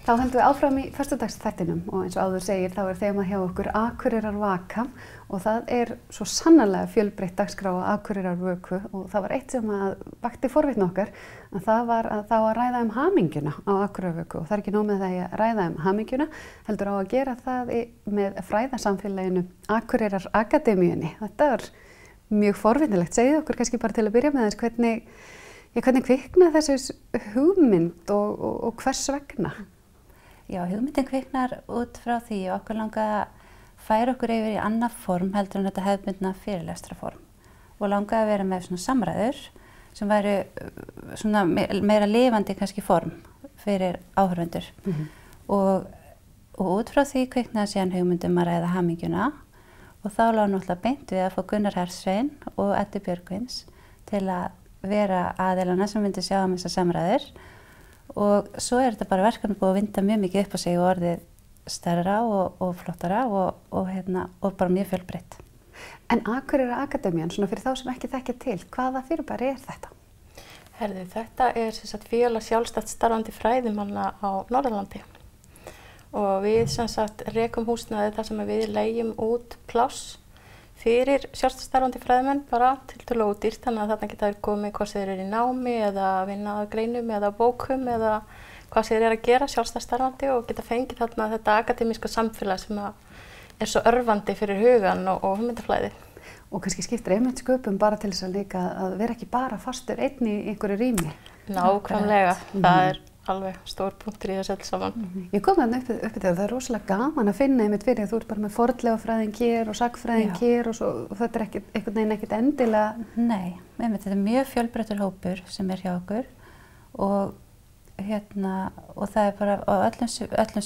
Þá höldum við áfram í föstudagsþættinum og eins og áður segir þá þema hjá okkur Akureyrar vaka og það svo sannarlega fjölbreytt dagskrá á Akureyrar vöku og það var eitt sem að vakti forvitni okkar að það var að þá að ræða hamingjuna á Akureyrar vöku og það ekki nóg með það að ræða hamingjuna heldur á að gera það með fræðasamfélaginu Akureyrar Akademíunni. Þetta mjög forvitnilegt. Segðu okkur kannski bara til að byrja með þess hvernig kviknaði þessi hugmynd og hvers vegna? Já, hugmyndin kviknar út frá því og okkur langaði að færa okkur yfir í annað form heldur en þetta hefðbundna fyrirlestraform og langaði að vera með svona samræður sem væri svona meira lifandi kannski form fyrir áhorfendur og út frá því kviknaði síðan hugmyndum að ræða hamingjuna og þá lá náttúrulega beint við að fá Gunnar Hersvein og Eddu Björgvins til að vera aðilana sem myndi sjá þessar samræður og svo þetta bara verkefni búið að vinda mjög mikið upp á sig og orðið stærra og flottara og bara mjög fjölbreytt. En Akureyrar Akademían, svona fyrir þá sem ekki þekkja til, hvaða fyrirbæri þetta? Herðu, þetta sem sagt félag sjálfstætt starfandi fræðimanna á Norðurlandi og við sem sagt rekum húsnæði þar sem við leigjum út pláss fyrir sjálfstætt starfandi fræðimenn bara tiltölulega ódýrt þannig að þarna geta þeir komið hvort þeir eru í námi eða vinna að greinum eða bókum eða hvað þeir eru að gera sjálfstætt starfandi og geta fengið þarna þetta akademíska samfélag sem svo örvandi fyrir hugan og hugmyndaflæði. Og kannski skiptir einmitt sköpum bara til þess að líka að vera ekki bara fastur einn í einhverju rými. Nákvæmlega, það alveg stór punktur í þessu öll saman. Ég kom þarna upp þegar það rosalega gaman að finna einmitt fyrir þú bara með fornleifafræðing hér og sagnfræðing hér og þetta einhvern veginn ekkert endilega. Nei, einmitt þetta mjög fjölbreyttur hópur sem hjá okkur og það bara á öllum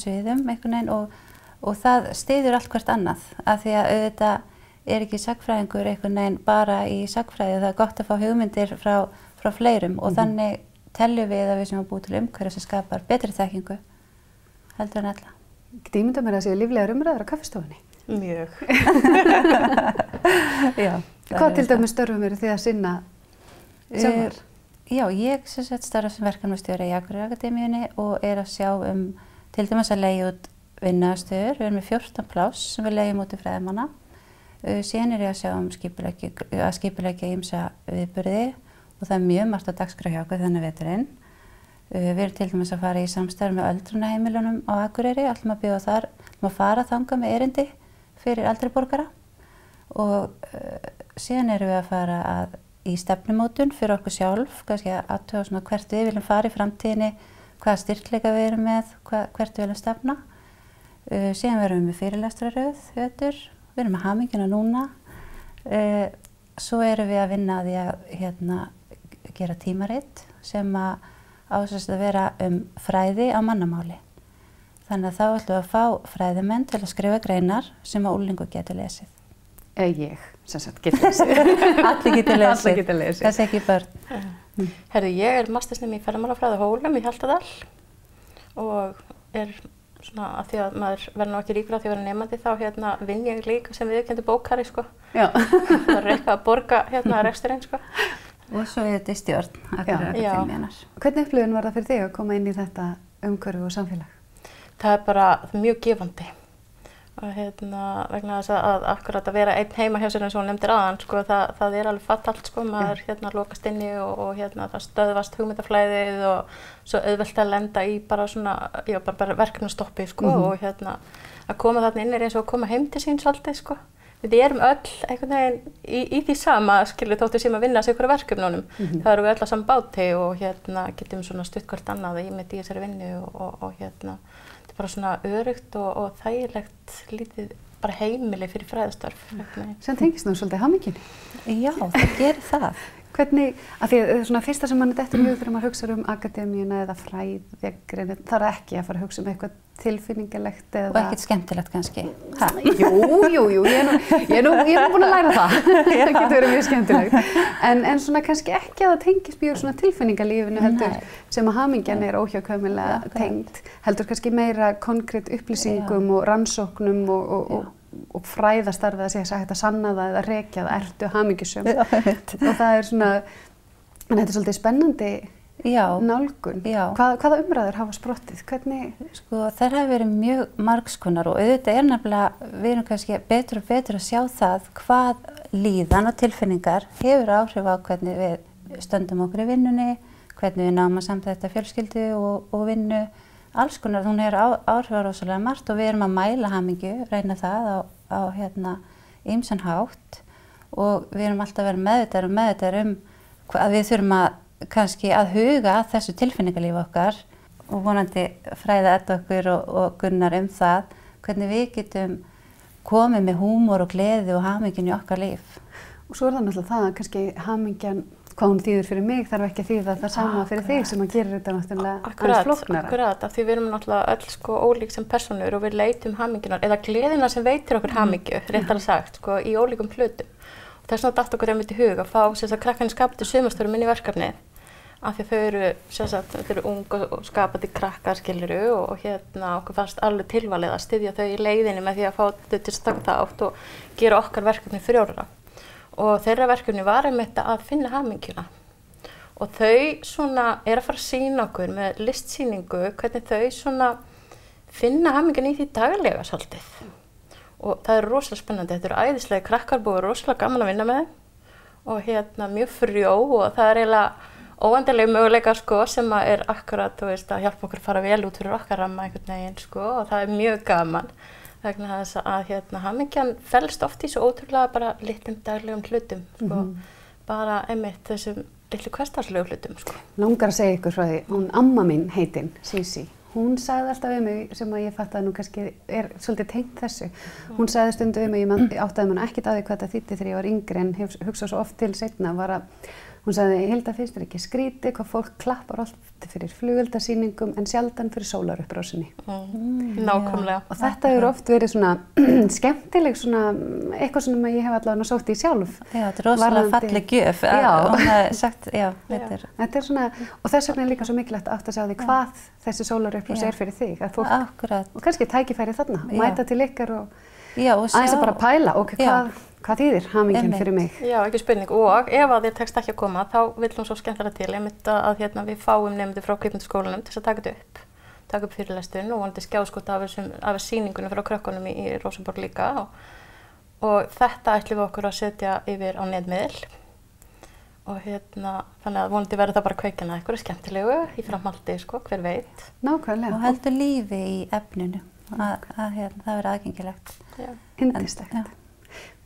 sviðum einhvern veginn og það styður allt hvert annað af því að auðvitað ekki sagnfræðingur einhvern veginn bara í sagnfræði það gott að fá hugmyndir frá fleirum og þannig teljum við að við sem búið til umhverfi sem skapar betri þekkingu heldur en alla. Get ímynda mér að séu líflegar umræður á kaffistofunni? Mjög. Já. Hvað til dæmis störfum eru þið að sinna sjálfar? Já, ég starfa sem verkefnastjóri í Akureyrar Akademíunni og að sjá til dæmis að leigja út vinnuaðstöður. Við erum með 14 pláss sem við leigjum út til fræðimanna. Síðan ég að sjá skipuleggja ýmsa viðburði og það mjög margt á dagskrá hjá okkur þennan veturinn. Við erum til dæmis að fara í samstarf með öldrunarheimilunum á Akureyri, ætlum að bjóða þar, ætlum að fara þangað með erindi fyrir eldri borgara og síðan erum við að fara í stefnumótun fyrir okkur sjálf, kannski að athuga svona hvert við viljum fara í framtíðinni, hvaða styrkleika við erum með, hvert við viljum stefna. Síðan erum við með fyrirlestraröð við erum með hamingjuna núna, svo erum við að vinna að því að gera tímarit sem að vera fræði á mannamáli. Þannig að þá ætlum við að fá fræðimenn til að skrifa greinar sem að unglingur getur lesið. Ég, sem sagt, getur lesið. Allir getur lesið, þessi ekki börn. Herðu, ég mastersnemi í ferðamálafræði á Hólum í Hjaltadal og svona að því að maður verður nú ekki ríkur að því að vera nemandi þá vinn ég líka sem viðurkenndur bókari sko. Já. Það eitthvað að borga reksturinn sko. Og svo þetta í stjórn Akademíunnar. Hvernig upplifun var það fyrir þig að koma inn í þetta umhverfi og samfélag? Það bara mjög gefandi. Og vegna þess að akkurat að vera einn heima hjá sér eins og hún nefndir áðan sko, það alveg fatalt sko, maður lokast inni og það stöðvast hugmyndaflæðið og svo auðvelt að lenda í bara svona, já bara verkefnastoppi sko og að koma þarna inn eins og að koma heim til sín svolítið sko. Við erum öll einhvern veginn í því sama skilur þóttu sem að vinna sig ykkur verkefnunum. Það erum við öll á sama báti og getum svona stutt hvort annað í þessari vinnu og bara svona öruggt og þægilegt lítið bara heimili fyrir fræðastörf. Sem tengist nú svolítið hamingjunni. Já, það gerir það. Hvernig, af því að svona fyrsta sem mann dettur í hug þegar maður hugsar akademíuna eða fræðigreinin, það ekki að fara að hugsa eitthvað tilfinningalegt eða... Og ekkert skemmtilegt kannski. Jú, ég er nú búin að læra það. Það getur verið mjög skemmtilegt. En svona kannski ekki að það tengist mjög svona tilfinningalífinu heldur sem að hamingjan óhjákvæmilega tengd. Heldur kannski meira konkrét upplýsingum og rannsóknum og fræðastarfið að segja hægt að sanna það eða rekja það, ertu hamingjusöm. Og það svona, en þetta svolítið spennandi nálgun. Já. Hvaða umræður hafa sprottið? Hvernig? Sko þær hafa verið mjög margskonar og auðvitað nefnilega, við erum kannski betur og betur að sjá það hvað líðan og tilfinningar hefur áhrif á hvernig við stöndum okkur í vinnunni, hvernig við náum að samþætta fjölskyldu og vinnu, alls konar. Hún hefur áhrif á rosalega margt og við erum að mæla hamingju, reyna það á ýmsan hátt og við erum alltaf að vera meðvitaðir að við þurfum kannski að huga að þessu tilfinningalífi okkar og vonandi fræða okkur og Gunnar það, hvernig við getum komið með húmor og gleði og hamingjun í okkar líf. Og svo það náttúrulega það að kannski hamingjan, hvað hún þýðir fyrir mig, þarf ekki að þýða það sama fyrir þig sem að gera þetta náttúrulega aðeins flóknara. Akkurat, af því við erum náttúrulega öll sko ólík sem persónur og við leitum hamingjunar, eða gleðina sem veitir okkur hamingju, réttar sagt, sko, í ólíkum hlutum. Og þess vegna datt okkur einmitt í hug að fá krakkarnir skapandi sumarstörfum inn í verkefnið, af því að þau eru ung og skapandi krakkar, skiluru, og okkur fannst alveg tilvalið að styðja þau í leiðinni með því að fá þau til að taka þátt og gera okkar verkefni frjórra. Og þeirra verkefni var einmitt að finna hamingjuna. Og þau er að fara að sýna okkur með listsýningu hvernig þau finna hamingjuna í því daglega svolítið. Og það er rosalega spennandi. Þetta eru æðislega krakkar, búið rosalega gaman að vinna með þeim. Og mjög frjó og það er eiginlega óendanlega möguleikar sko, sem er akkurat að hjálpa okkur að fara vel út fyrir okkar ramma einhvern veginn sko, og það er mjög gaman. Vegna þess að hamingjan felst oft í svo ótrúlega bara litlum daglegum hlutum, sko. Bara einmitt þessum litlu hversdagslegu hlutum. Sko. Langar að segja ykkur frá því, hún amma mín heitin, Sísí, hún sagði alltaf við mig, sem að ég fattaði nú kannski er svolítið tengt þessu, hún sagði stundu við mig, ég áttaði mann ekkert að því hvað þetta þýddi þegar ég var yngri en hugsa svo oft til seinna, var að hún sagði, Hilda, finnst þér ekki skrítið hvað fólk klappar oft fyrir flugeldasýningum en sjaldan fyrir sólarupprásinni. Nákvæmlega. Og þetta hefur oft verið svona skemmtileg, eitthvað sem ég hef allavega sótt í sjálf. Já, þetta er rosalega falleg gjöf. Hún hafði sagt, þetta er svona, og þess vegna er líka svo mikilvægt að átta sig á því hvað þessi sólarupprás er fyrir þig. Að fólk, og kannski tækifæri þarna, mæta til ykkar og aðeins að bara pæla, hvað þýðir hamingjan fyrir mig? Já, ekki spurning. Og ef að þér tekst ekki að koma, þá vill hún svo skemmtilega til einmitt að við fáum nemendur frá kvikmyndaskólanum til að taka upp fyrirlesturinn og vonandi skjáskot af sýningunum frá krökkunum í Rósenborg líka. Og þetta ætlum við okkur að setja yfir á netmiðil. Og þannig að vonandi verður það bara kveikjan að einhverju skemmtilegu í framhaldi, sko, hver veit. Nákvæmlega. Og heldur lífi í efninu, það verður aðgengilegt. Yndislegt.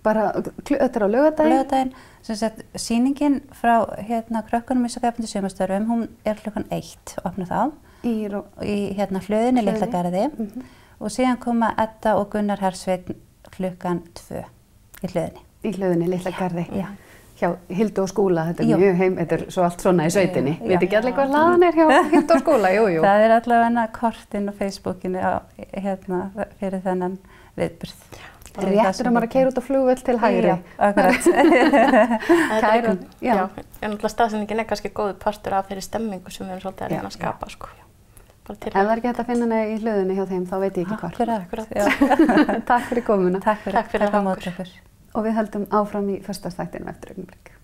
Bara, þetta er á laugardaginn? Laugardaginn, sem sagt, sýningin frá krökkunum í skapandi sumarstörfum, hún er klukkan 1, opna þá, í hlöðinni Litla Garði, og síðan koma Edda og Gunnar Hersveinn klukkan 2 í hlöðinni. Í hlöðinni Litla Garði? Já. Hjá Hildu og Skúla, þetta er mjög þetta er svo allt svona í sveitinni. Veit ekki allir hvað hlaðan er hjá Hildu og Skúla? Jú. Það er allavega kortinn og Facebookinu fyrir þennan viðburð. Réttur að maður að keyra út á flugvöll til hægri. Já, akkurat. Já, en náttúrulega staðsendingin er kannski góður partur af þeirri stemmingu sem við erum svolítið að reyna að skapa, sko. Ef það er ekki hægt að finna hana í hlöðunni hjá þeim, þá veit ég ekki hvar. Akkurat. Takk fyrir komuna. Takk fyrir að koma út okkur. Og við höldum áfram í föstudagsþættinum eftir augnablik.